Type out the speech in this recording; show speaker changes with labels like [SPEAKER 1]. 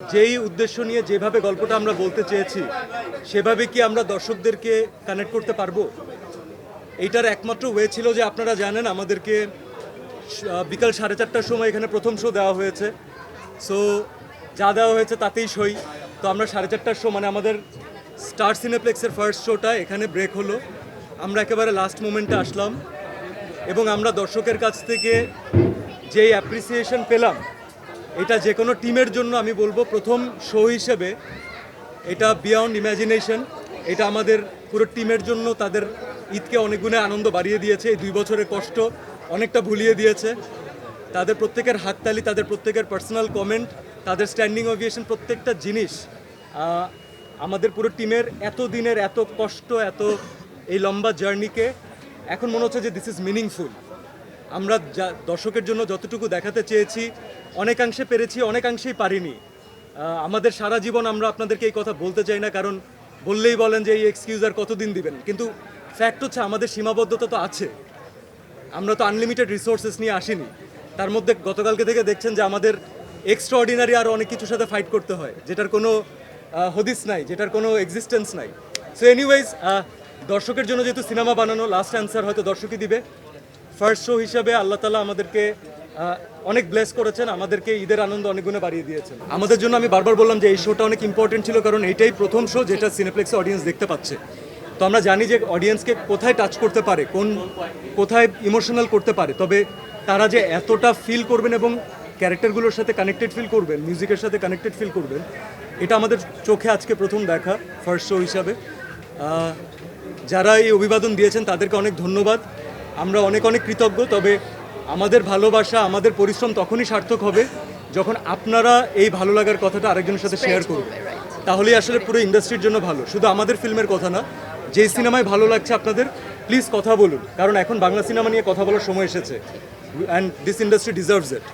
[SPEAKER 1] যেই উদ্দেশ্য নিয়ে যেভাবে গল্পটা আমরা বলতে চেয়েছি সেভাবে কি আমরা দর্শকদেরকে কানেক্ট করতে পারবো? এইটার একমাত্র ওয়ে ছিল যে আপনারা জানেন আমাদেরকে বিকাল 4:30টার সময় এখানে প্রথম শো দেওয়া হয়েছে। সো যা দেওয়া হয়েছে তাতেই সই। তো আমরা 4:30টার শো মানে আমাদের স্টার সিনেপ্লেক্সের ফার্স্ট শোটা এখানে ব্রেক হলো। আমরা একেবারে লাস্ট মোমেন্টে আসলাম এবং আমরা দর্শকের কাছ থেকে যেই অ্যাপ্রিসিয়েশন পেলাম, এটা যে কোনো টিমের জন্য আমি বলবো প্রথম শো হিসেবে এটা বিয়ন্ড ইমাজিনেশন। এটা আমাদের পুরো টিমের জন্য তাদের ঈদকে অনেক গুণে আনন্দ বাড়িয়ে দিয়েছে। এই 2 বছরের কষ্ট অনেকটা ভুলিয়ে দিয়েছে। তাদের প্রত্যেকের হাততালি, তাদের প্রত্যেকের পার্সোনাল কমেন্ট, তাদের স্ট্যান্ডিং ওভিয়েশন, প্রত্যেকটা জিনিস আমাদের পুরো টিমের এত দিনের এত কষ্ট, এত এই লম্বা জার্নিকে এখন মনে হচ্ছে যে দিস ইজ মিনিংফুল। আমরা দর্শকের জন্য যতটুকু দেখাতে চেয়েছি অনেকাংশে পেরেছি, অনেকাংশেই পারিনি। আমাদের সারা জীবন আমরা আপনাদেরকে এই কথা বলতে চাই না, কারণ বললেই বলেন যে এই এক্সকিউজ আর কতদিন দিবেন, কিন্তু ফ্যাক্ট হচ্ছে আমাদের সীমাবদ্ধতা তো আছে। আমরা তো আনলিমিটেড রিসোর্সেস নিয়ে আসিনি। তার মধ্যে গতকালকে থেকে দেখছেন যে আমাদের এক্সট্রা অর্ডিনারি আরও অনেক কিছুর সাথে ফাইট করতে হয়, যেটার কোনো হদিস নাই, যেটার কোনো এক্সিস্টেন্স নাই। সো এনিওয়েজ, দর্শকের জন্য যেহেতু সিনেমা বানানো, লাস্ট অ্যান্সার হয়তো দর্শকই দিবে। ফার্স্ট শো হিসাবে আল্লাহ তাআলা আমাদেরকে অনেক ব্লেস করেছেন, আমাদেরকে ঈদের আনন্দ অনেক গুণে বাড়িয়ে দিয়েছেন। আমাদের জন্য আমি বারবার বললাম যে এই শোটা অনেক ইম্পর্টেন্ট ছিল, কারণ এইটাই প্রথম শো যেটা সিনেপ্লেক্সে অডিয়েন্স দেখতে পাচ্ছে। তো আমরা জানি যে অডিয়েন্সকে কোথায় টাচ করতে পারে, কোথায় ইমোশনাল করতে পারে, তবে তারা যে এতটা ফিল করবেন এবং ক্যারেক্টারগুলোর সাথে কানেক্টেড ফিল করবেন, মিউজিকের সাথে কানেক্টেড ফিল করবেন, এটা আমাদের চোখে আজকে প্রথম দেখা ফার্স্ট শো হিসাবে। যারা এই অভিবাদন দিয়েছেন তাদেরকে অনেক ধন্যবাদ। আমরা অনেক অনেক কৃতজ্ঞ। তবে আমাদের ভালোবাসা, আমাদের পরিশ্রম তখনই সার্থক হবে যখন আপনারা এই ভালো লাগার কথাটা আরেকজনের সাথে শেয়ার করবেন। তাহলেই আসলে পুরো ইন্ডাস্ট্রির জন্য ভালো, শুধু আমাদের ফিল্মের কথা না। যেই সিনেমায় ভালো লাগছে আপনাদের, প্লিজ কথা বলুন, কারণ এখন বাংলা সিনেমা নিয়ে কথা বলার সময় এসেছে, and this industry deserves it.